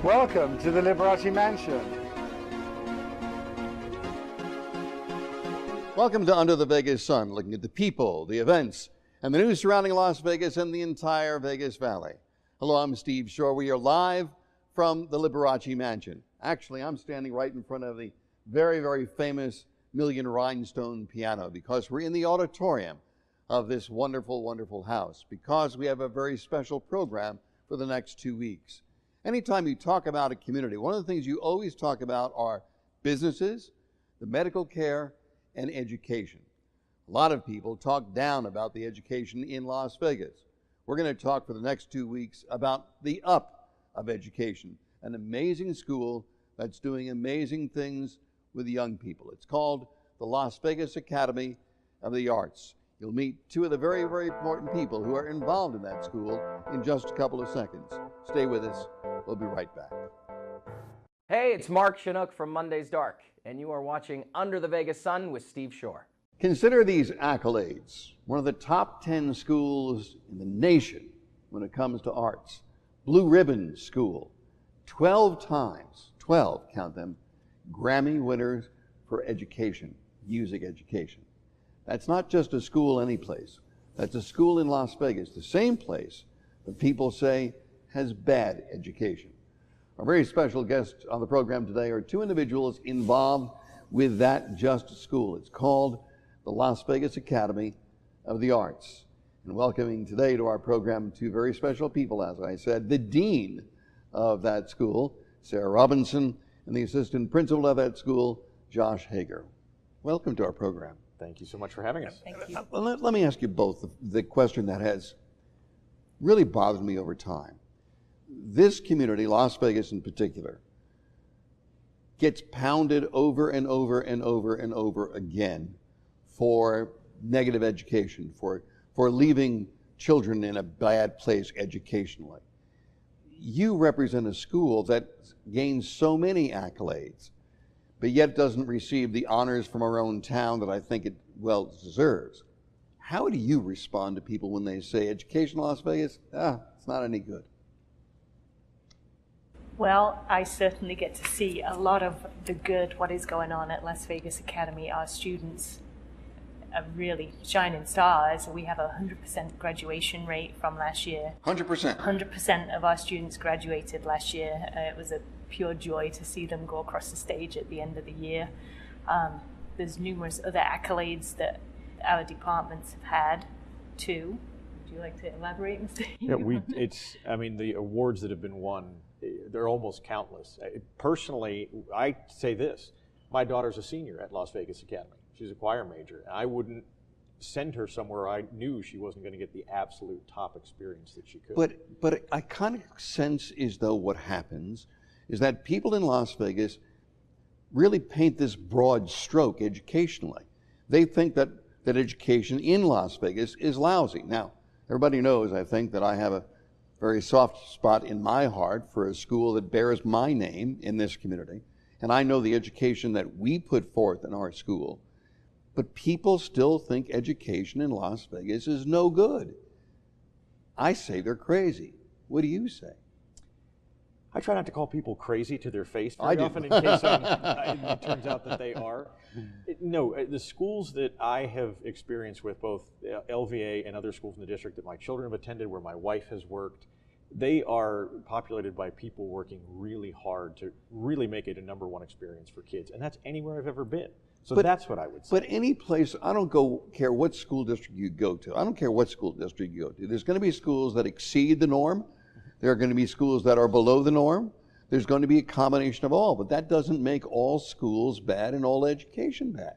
Welcome to the Liberace Mansion. Welcome to Under the Vegas Sun, looking at the people, the events, and the news surrounding Las Vegas and the entire Vegas Valley. Hello, I'm Steve Schorr. We are live from the Liberace Mansion. Actually, I'm standing right in front of the very, very famous Million Rhinestone piano because we're in the auditorium of this wonderful, wonderful house because we have a very special program for the next 2 weeks. Anytime you talk about a community, one of the things you always talk about are businesses, the medical care, and education. A lot of people talk down about the education in Las Vegas. We're going to talk for the next 2 weeks about the up of education, an amazing school that's doing amazing things with young people. It's called the Las Vegas Academy of the Arts. You'll meet two of the very, very important people who are involved in that school in just a couple of seconds. Stay with us. We'll be right back. Hey, it's Mark Chinook from Monday's Dark, and you are watching Under the Vegas Sun with Steve Schorr. Consider these accolades. One of the top 10 schools in the nation when it comes to arts. Blue Ribbon School. 12 times, 12, count them, Grammy winners for education, music education. That's not just a school anyplace. That's a school in Las Vegas, the same place that people say has bad education. Our very special guests on the program today are two individuals involved with that just school. It's called the Las Vegas Academy of the Arts. And welcoming today to our program two very special people, as I said, the dean of that school, Sarah Robinson, and the assistant principal of that school, Josh Hagar. Welcome to our program. Thank you so much for having us. Thank you. Let me ask you both the question that has really bothered me over time. This community, Las Vegas in particular, gets pounded over and over and over and over again for negative education, for leaving children in a bad place educationally. You represent a school that gains so many accolades, but yet doesn't receive the honors from our own town that I think it well deserves. How do you respond to people when they say education in Las Vegas, it's not any good? Well, I certainly get to see a lot of the good, what is going on at Las Vegas Academy. Our students are really shining stars. We have a 100% graduation rate from last year. 100%? 100% of our students graduated last year. It was a pure joy to see them go across the stage at the end of the year. There's numerous other accolades that our departments have had too. Would you like to elaborate, Mr. Yeah, the awards that have been won, they're almost countless. Personally, I say this, my daughter's a senior at Las Vegas Academy. She's a choir major. I wouldn't send her somewhere I knew she wasn't going to get the absolute top experience that she could. But I kind of sense as though what happens is that people in Las Vegas really paint this broad stroke educationally. They think that education in Las Vegas is lousy. Now, everybody knows, I think, that I have a very soft spot in my heart for a school that bears my name in this community. And I know the education that we put forth in our school. But people still think education in Las Vegas is no good. I say they're crazy. What do you say? I try not to call people crazy to their face very I do. often in case it turns out that they are. The schools that I have experienced with, both LVA and other schools in the district that my children have attended, where my wife has worked, they are populated by people working really hard to really make it a #1 experience for kids. And that's anywhere I've ever been. So that's what I would say. But any place, I don't care what school district you go to. I don't care what school district you go to. There's going to be schools that exceed the norm. There are going to be schools that are below the norm. There's going to be a combination of all, but that doesn't make all schools bad and all education bad.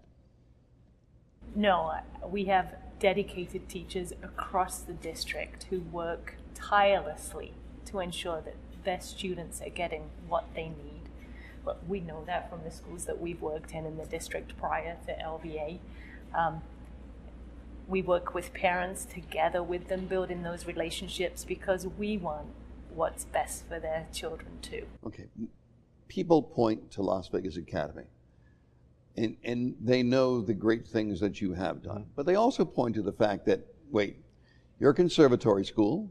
No, we have dedicated teachers across the district who work tirelessly to ensure that their students are getting what they need. But we know that from the schools that we've worked in the district prior to LVA. We work with parents together with them, building those relationships because we want what's best for their children too. Okay, people point to Las Vegas Academy and they know the great things that you have done, but they also point to the fact that, you're a conservatory school,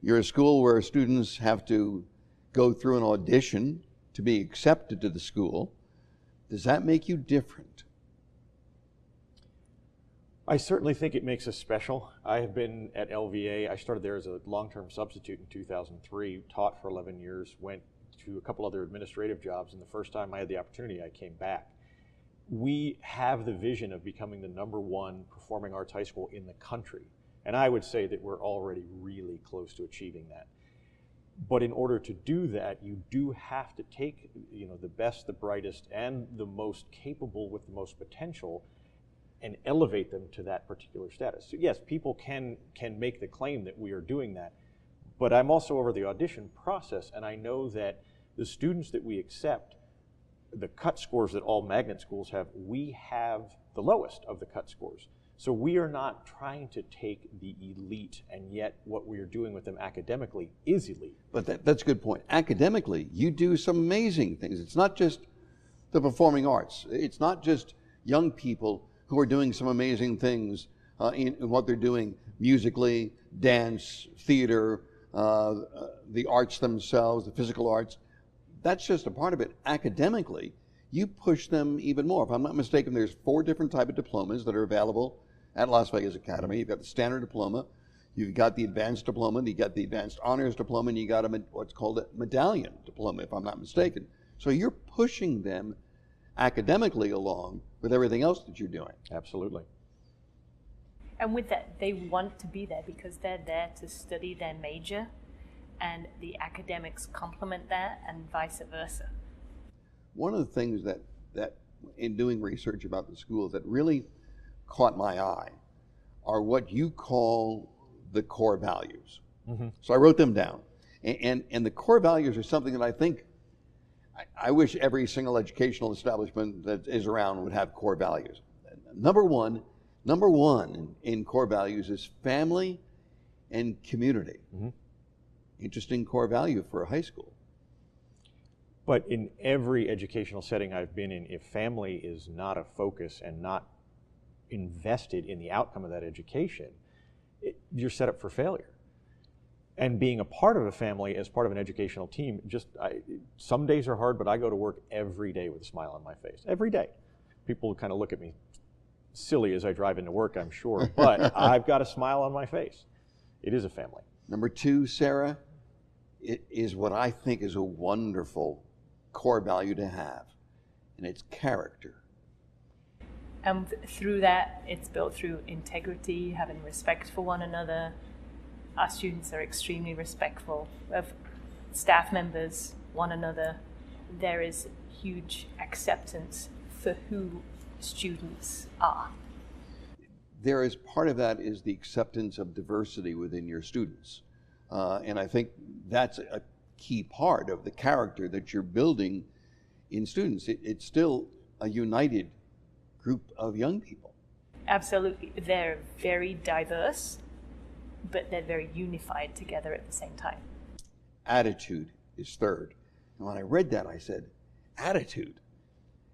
you're a school where students have to go through an audition to be accepted to the school. Does that make you different? I certainly think it makes us special. I have been at LVA. I started there as a long-term substitute in 2003, taught for 11 years, went to a couple other administrative jobs, and the first time I had the opportunity, I came back. We have the vision of becoming the #1 performing arts high school in the country, and I would say that we're already really close to achieving that. But in order to do that, you do have to take, the best, the brightest, and the most capable with the most potential and elevate them to that particular status. So yes, people can make the claim that we are doing that, but I'm also over the audition process, and I know that the students that we accept, the cut scores that all magnet schools have, we have the lowest of the cut scores. So we are not trying to take the elite, and yet what we are doing with them academically is elite. But that's a good point. Academically, you do some amazing things. It's not just the performing arts. It's not just young people who are doing some amazing things in what they're doing musically, dance, theater, the arts themselves, the physical arts. That's just a part of it. Academically, you push them even more. If I'm not mistaken, there's 4 different types of diplomas that are available at Las Vegas Academy. You've got the standard diploma, you've got the advanced diploma, you got the advanced honors diploma, and you got what's called a medallion diploma, if I'm not mistaken. So you're pushing them academically along with everything else that you're doing. Absolutely. And with that, they want to be there because they're there to study their major, and the academics complement that, and vice versa. One of the things that in doing research about the school that really caught my eye are what you call the core values. Mm-hmm. So I wrote them down. And the core values are something that I think, I wish every single educational establishment that is around would have core values. Number one in core values is family and community. Mm-hmm. Interesting core value for a high school. But in every educational setting I've been in, if family is not a focus and not invested in the outcome of that education, you're set up for failure. And being a part of a family as part of an educational team, some days are hard, but I go to work every day with a smile on my face. Every day. People kind of look at me silly as I drive into work, I'm sure, but I've got a smile on my face. It is a family. Number 2, Sarah, it is what I think is a wonderful core value to have, and it's character. And through that, it's built through integrity, having respect for one another. Our students are extremely respectful of staff members, one another. There is huge acceptance for who students are. There is part of that is the acceptance of diversity within your students. And I think that's a key part of the character that you're building in students. It's still a united group of young people. Absolutely. They're very diverse, but they're very unified together at the same time. Attitude is third. And when I read that, I said, attitude.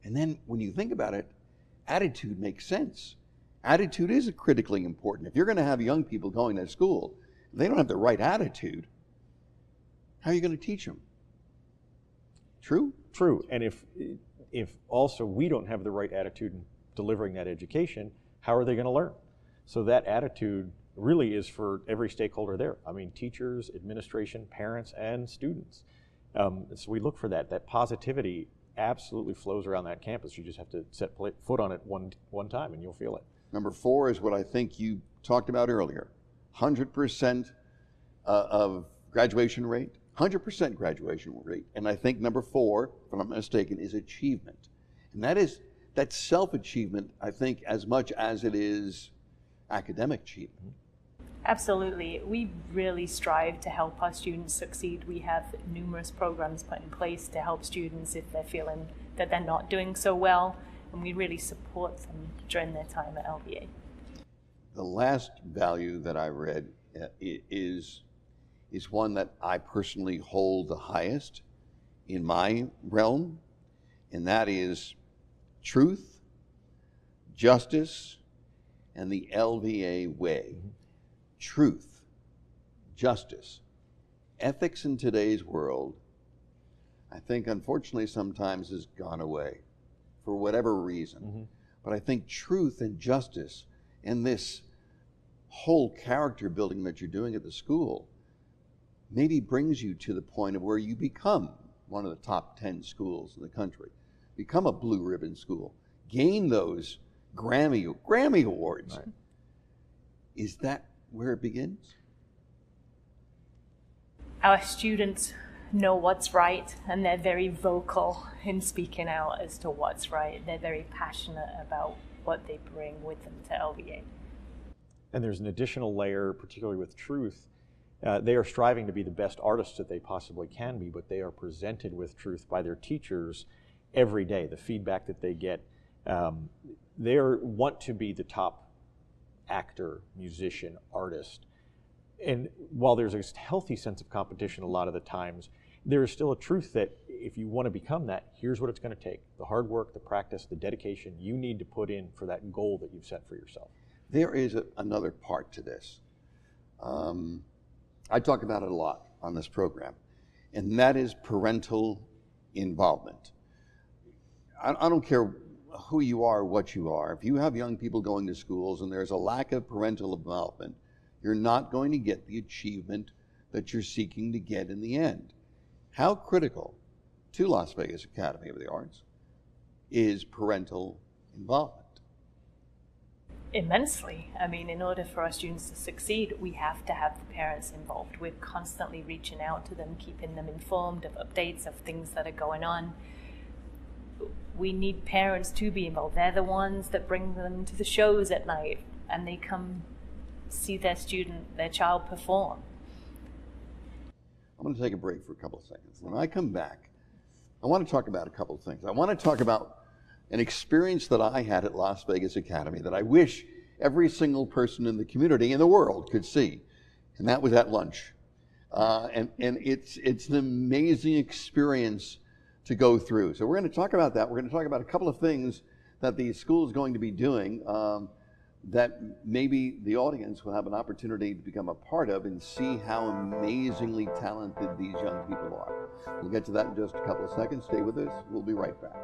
And then when you think about it, attitude makes sense. Attitude is critically important. If you're going to have young people going to school, if they don't have the right attitude, how are you going to teach them? True? True. And if also we don't have the right attitude in delivering that education, how are they going to learn? So that attitude really is for every stakeholder there. I mean, teachers, administration, parents, and students. So we look for that. That positivity absolutely flows around that campus. You just have to set foot on it one time and you'll feel it. Number 4 is what I think you talked about earlier. 100% of graduation rate, 100% graduation rate. And I think number 4, if I'm not mistaken, is achievement. And that's self-achievement, I think, as much as it is academic achievement. Absolutely. We really strive to help our students succeed. We have numerous programs put in place to help students if they're feeling that they're not doing so well, and we really support them during their time at LVA. The last value that I read is one that I personally hold the highest in my realm, and that is truth, justice, and the LVA way. Mm-hmm. Truth, justice, ethics in today's world I think unfortunately sometimes has gone away for whatever reason. Mm-hmm. But I think truth and justice and this whole character building that you're doing at the school maybe brings you to the point of where you become one of the top 10 schools in the country, become a blue ribbon school, gain those Grammy Awards. Right. Is that where it begins? Our students know what's right, and they're very vocal in speaking out as to what's right. They're very passionate about what they bring with them to LVA. And there's an additional layer, particularly with truth. They are striving to be the best artists that they possibly can be, but they are presented with truth by their teachers every day. The feedback that they get, they want to be the top actor, musician, artist. And while there's a healthy sense of competition a lot of the times, there is still a truth that if you want to become that, here's what it's going to take. The hard work, the practice, the dedication you need to put in for that goal that you've set for yourself. There is another part to this. I talk about it a lot on this program, and that is parental involvement. I don't care who you are, what you are. If you have young people going to schools and there's a lack of parental involvement, you're not going to get the achievement that you're seeking to get in the end. How critical to Las Vegas Academy of the Arts is parental involvement? Immensely. I mean, in order for our students to succeed, we have to have the parents involved. We're constantly reaching out to them, keeping them informed of updates of things that are going on. We need parents to be involved. They're the ones that bring them to the shows at night, and they come see their child perform. I'm going to take a break for a couple of seconds. When I come back, I want to talk about a couple of things. I want to talk about an experience that I had at Las Vegas Academy that I wish every single person in the community in the world could see, and that was at lunch. And it's an amazing experience to go through. So we're going to talk about that. We're going to talk about a couple of things that the school is going to be doing that maybe the audience will have an opportunity to become a part of and see how amazingly talented these young people are. We'll get to that in just a couple of seconds. Stay with us. We'll be right back.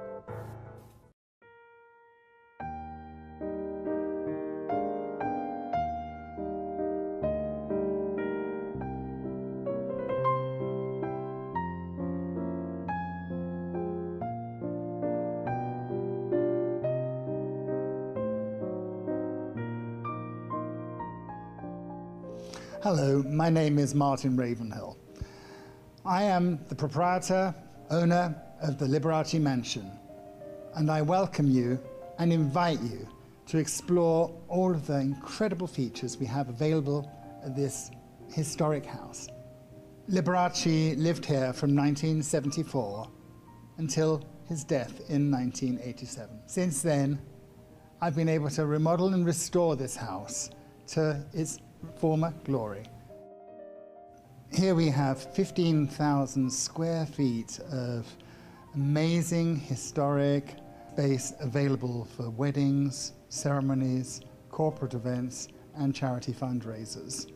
Hello, my name is Martin Ravenhill. I am the proprietor, owner of the Liberace Mansion, and I welcome you and invite you to explore all of the incredible features we have available at this historic house. Liberace lived here from 1974 until his death in 1987. Since then, I've been able to remodel and restore this house to its former glory. Here we have 15,000 square feet of amazing historic space available for weddings, ceremonies, corporate events, and charity fundraisers.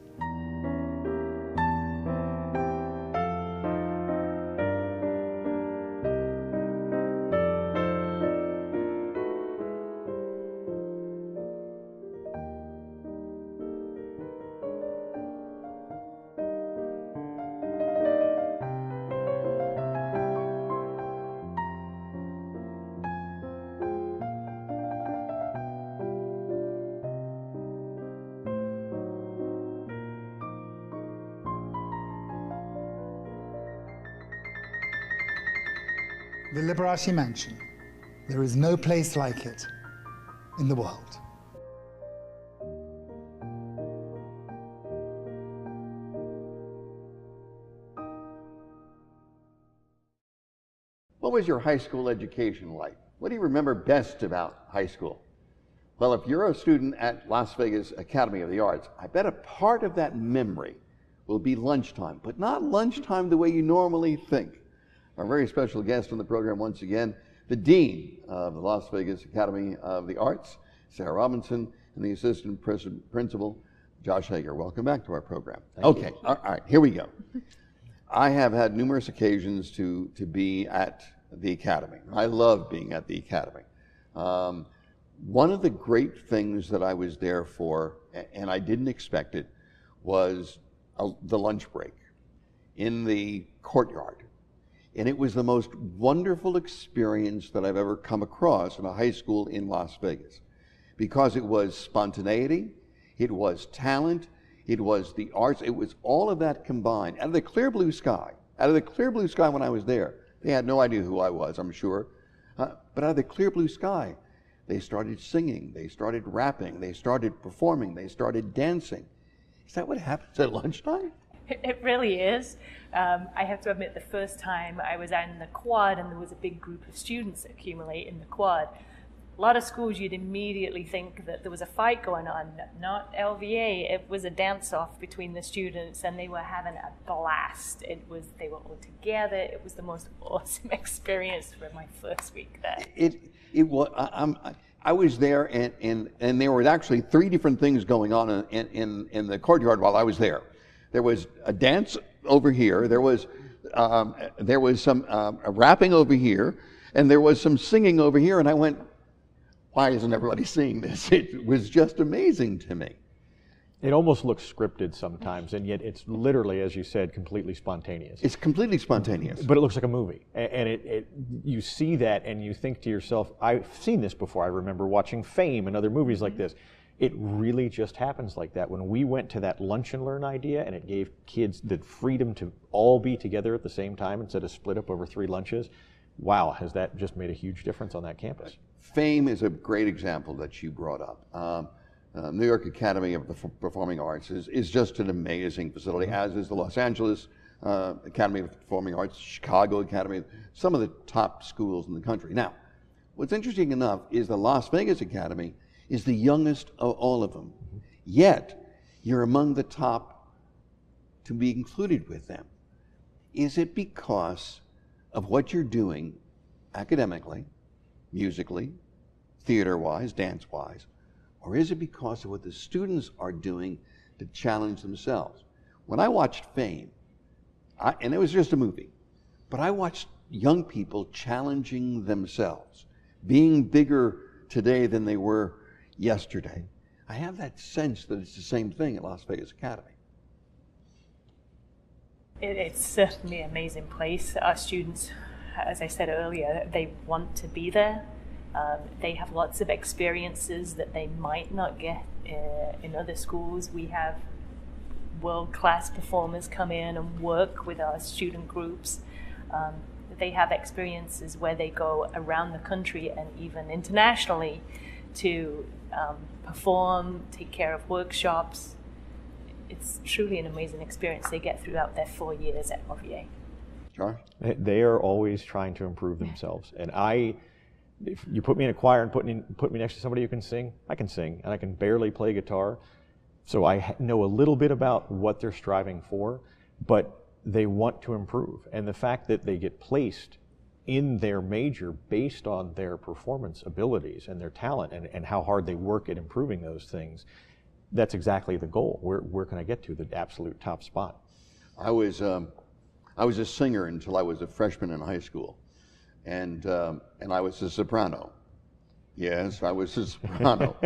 The Liberace Mansion. There is no place like it in the world. What was your high school education like? What do you remember best about high school? Well, if you're a student at Las Vegas Academy of the Arts, I bet a part of that memory will be lunchtime, but not lunchtime the way you normally think. Our very special guest on the program once again, the Dean of the Las Vegas Academy of the Arts, Sarah Robinson, and the Assistant Principal, Josh Hagar. Welcome back to our program. Thank you. All right, here we go. I have had numerous occasions to be at the Academy. I love being at the Academy. One of the great things that I was there for, and I didn't expect it, was the lunch break in the courtyard. And it was the most wonderful experience that I've ever come across in a high school in Las Vegas, because it was spontaneity, it was talent, it was the arts, it was all of that combined. Out of the clear blue sky, when I was there, they had no idea who I was, I'm sure, but out of the clear blue sky, they started singing, they started rapping, they started performing, they started dancing. Is that what happens at lunchtime? It really is. I have to admit, the first time I was out in the quad and there was a big group of students accumulate in the quad, a lot of schools you'd immediately think that there was a fight going on. Not LVA, it was a dance-off between the students and they were having a blast. They were all together. It was the most awesome experience for my first week there. It was. I was there, and there were actually 3 different things going on in the courtyard while I was there. There was a dance over here. There was some rapping over here, and there was some singing over here. And I went, why isn't everybody seeing this? It was just amazing to me. It almost looks scripted sometimes, and yet it's literally, as you said, completely spontaneous. It's completely spontaneous. But it looks like a movie. And you see that and you think to yourself, I've seen this before. I remember watching Fame and other movies like this. It really just happens like that. When we went to that lunch and learn idea and it gave kids the freedom to all be together at the same time instead of split up over 3 lunches, wow, has that just made a huge difference on that campus. Fame is a great example that you brought up. New York Academy of the Performing Arts is just an amazing facility, as is the Los Angeles Academy of Performing Arts, Chicago Academy, some of the top schools in the country. Now, what's interesting enough is the Las Vegas Academy is the youngest of all of them. Yet, you're among the top to be included with them. Is it because of what you're doing academically, musically, theater-wise, dance-wise, or is it because of what the students are doing to challenge themselves? When I watched Fame, and it was just a movie, but I watched young people challenging themselves, being bigger today than they were yesterday. I have that sense that it's the same thing at Las Vegas Academy. It's certainly an amazing place. Our students, as I said earlier, they want to be there. They have lots of experiences that they might not get in other schools. We have world-class performers come in and work with our student groups. They have experiences where they go around the country and even internationally to perform, take care of workshops. It's truly an amazing experience they get throughout their 4 years at RVA. Schorr? They are always trying to improve themselves. And if you put me in a choir and put me next to somebody who can sing, I can sing, and I can barely play guitar. So I know a little bit about what they're striving for, but they want to improve. And the fact that they get placed in their major based on their performance abilities and their talent and how hard they work at improving those things, that's exactly the goal. Where can I get to the absolute top spot? I was a singer until I was a freshman in high school, and I was a soprano. Yes, I was a soprano.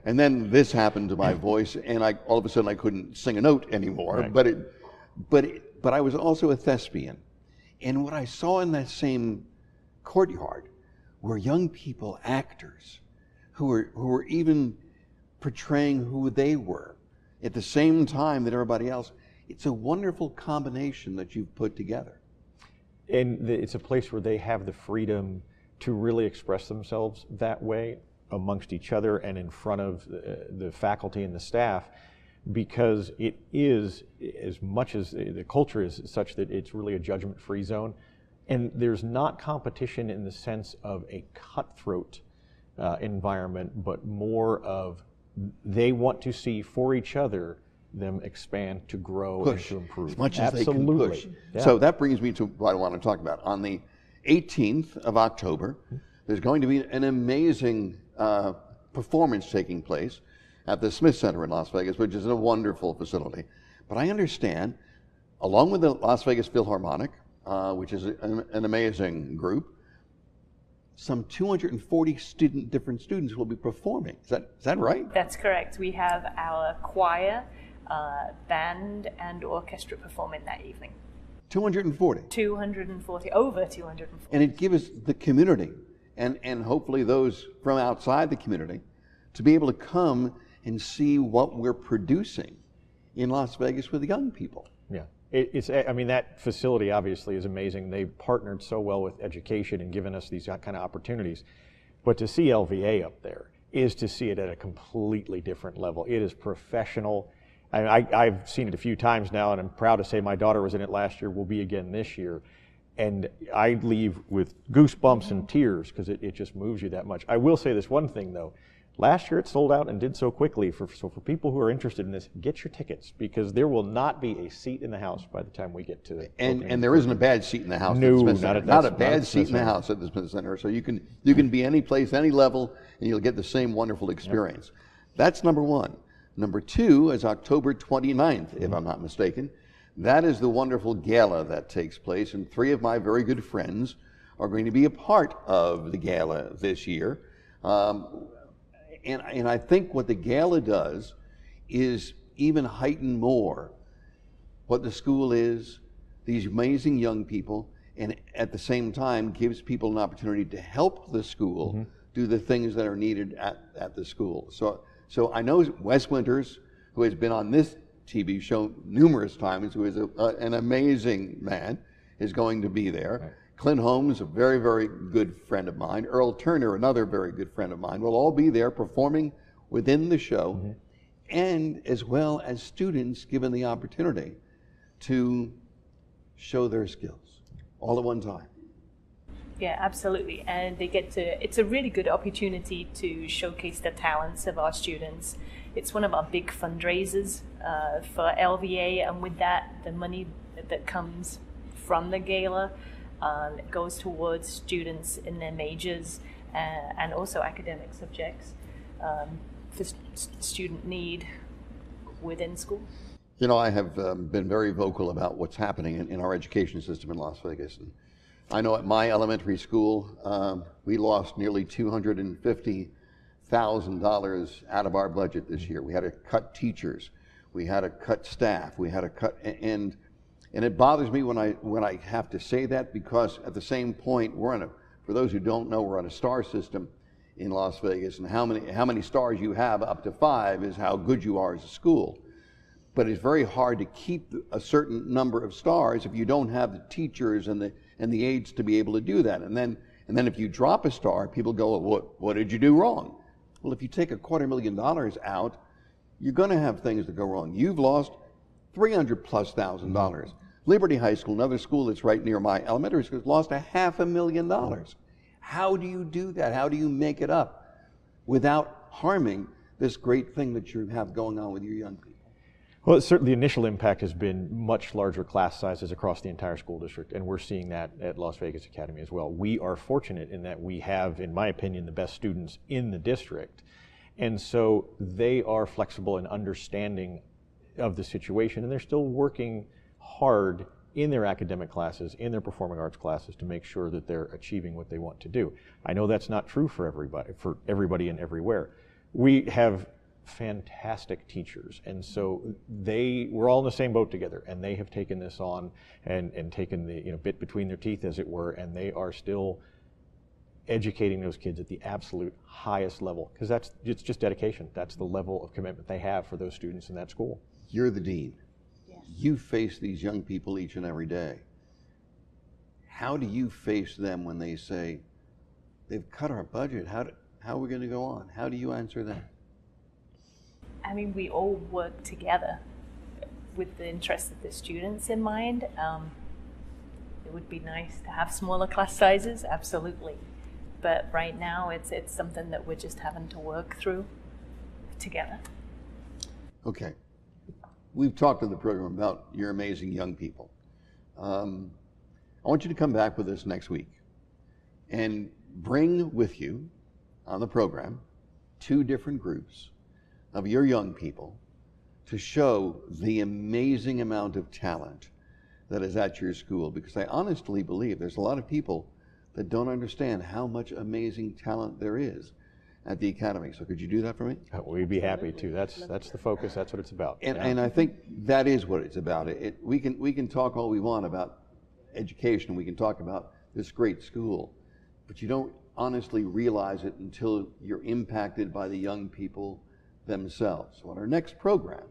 And then this happened to my voice, and all of a sudden I couldn't sing a note anymore. Right. But I was also a thespian. And what I saw in that same courtyard were young people, actors, who were even portraying who they were at the same time that everybody else. It's a wonderful combination that you've put together. And it's a place where they have the freedom to really express themselves that way amongst each other and in front of the faculty and the staff, because it is, as much as the culture is such that it's really a judgment-free zone, and there's not competition in the sense of a cutthroat environment, but more of they want to see for each other them expand, to grow, and to improve. As much as Absolutely. they can push. Yeah. So that brings me to what I want to talk about. On the 18th of October, there's going to be an amazing performance taking place at the Smith Center in Las Vegas, which is a wonderful facility. But I understand along with the Las Vegas Philharmonic, which is an amazing group, some 240 different students will be performing. Is that right? That's correct. We have our choir, band, and orchestra performing that evening. 240. 240, over 240. And it gives the community, and hopefully those from outside the community, to be able to come and see what we're producing in Las Vegas with the young people. Yeah. I mean, that facility obviously is amazing. They've partnered so well with education and given us these kind of opportunities. But to see LVA up there is to see it at a completely different level. It is professional. I've seen it a few times now, and I'm proud to say my daughter was in it last year, will be again this year. And I leave with goosebumps and tears because it just moves you that much. I will say this one thing, though. Last year it sold out and did so quickly. So for people who are interested in this, get your tickets, because there will not be a seat in the house by the time we get to the and there isn't a bad seat in the house. No, not a bad seat in the house at the Smith Center. So you can be any place, any level, and you'll get the same wonderful experience. Yep. That's number one. Number two is October 29th, if I'm not mistaken. That is the wonderful gala that takes place, and three of my very good friends are going to be a part of the gala this year. And I think what the gala does is even heighten more what the school is, these amazing young people, and at the same time gives people an opportunity to help the school do the things that are needed at the school. So I know Wes Winters, who has been on this TV show numerous times, who is an amazing man, is going to be there. Right. Clint Holmes, a very, very good friend of mine. Earl Turner, another very good friend of mine, will all be there performing within the show, and as well as students given the opportunity to show their skills all at one time. Yeah, absolutely. And they get to, it's a really good opportunity to showcase the talents of our students. It's one of our big fundraisers for LVA, and with that, the money that comes from the gala it goes towards students in their majors and also academic subjects for student need within school. You know, I have been very vocal about what's happening in our education system in Las Vegas. And I know at my elementary school, we lost nearly $250,000 out of our budget this year. We had to cut teachers, we had to cut staff, we had to cut, and it bothers me when I have to say that, because at the same point, for those who don't know, we're on a star system in Las Vegas, and how many stars you have, up to 5, is how good you are as a school. But it's very hard to keep a certain number of stars if you don't have the teachers and the aides to be able to do that. And then if you drop a star, people go, what did you do wrong? Well, if you take $250,000 out, you're going to have things that go wrong. You've lost $300,000+. Liberty High School, another school that's right near my elementary school, lost $500,000. How do you do that? How do you make it up without harming this great thing that you have going on with your young people? Well, certainly the initial impact has been much larger class sizes across the entire school district, and we're seeing that at Las Vegas Academy as well. We are fortunate in that we have, in my opinion, the best students in the district, and so they are flexible and understanding of the situation, and they're still working hard in their academic classes, in their performing arts classes, to make sure that they're achieving what they want to do. I know that's not true for everybody and everywhere. We have fantastic teachers, and so we're all in the same boat together, and they have taken this on and taken the bit between their teeth, as it were, and they are still educating those kids at the absolute highest level, because it's just dedication. That's the level of commitment they have for those students in that school. You're the dean. You face these young people each and every day. How do you face them when they say, they've cut our budget, how are we going to go on? How do you answer that? I mean, we all work together with the interests of the students in mind. It would be nice to have smaller class sizes, absolutely. But right now, it's something that we're just having to work through together. Okay. We've talked in the program about your amazing young people. I want you to come back with us next week and bring with you on the program 2 different groups of your young people to show the amazing amount of talent that is at your school, because I honestly believe there's a lot of people that don't understand how much amazing talent there is at the Academy. So could you do that for me? We'd be happy to. That's the focus. That's what it's about. And I think that is what it's about. We can talk all we want about education. We can talk about this great school, but you don't honestly realize it until you're impacted by the young people themselves. So on our next program,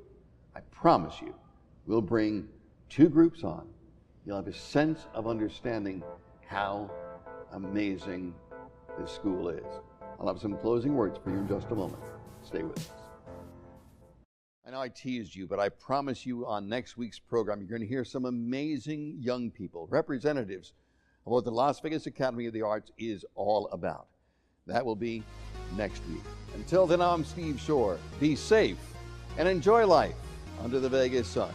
I promise you, we'll bring two groups on. You'll have a sense of understanding how amazing this school is. I'll have some closing words for you in just a moment. Stay with us. I know I teased you, but I promise you on next week's program, you're going to hear some amazing young people, representatives of what the Las Vegas Academy of the Arts is all about. That will be next week. Until then, I'm Steve Schorr. Be safe and enjoy life under the Vegas sun.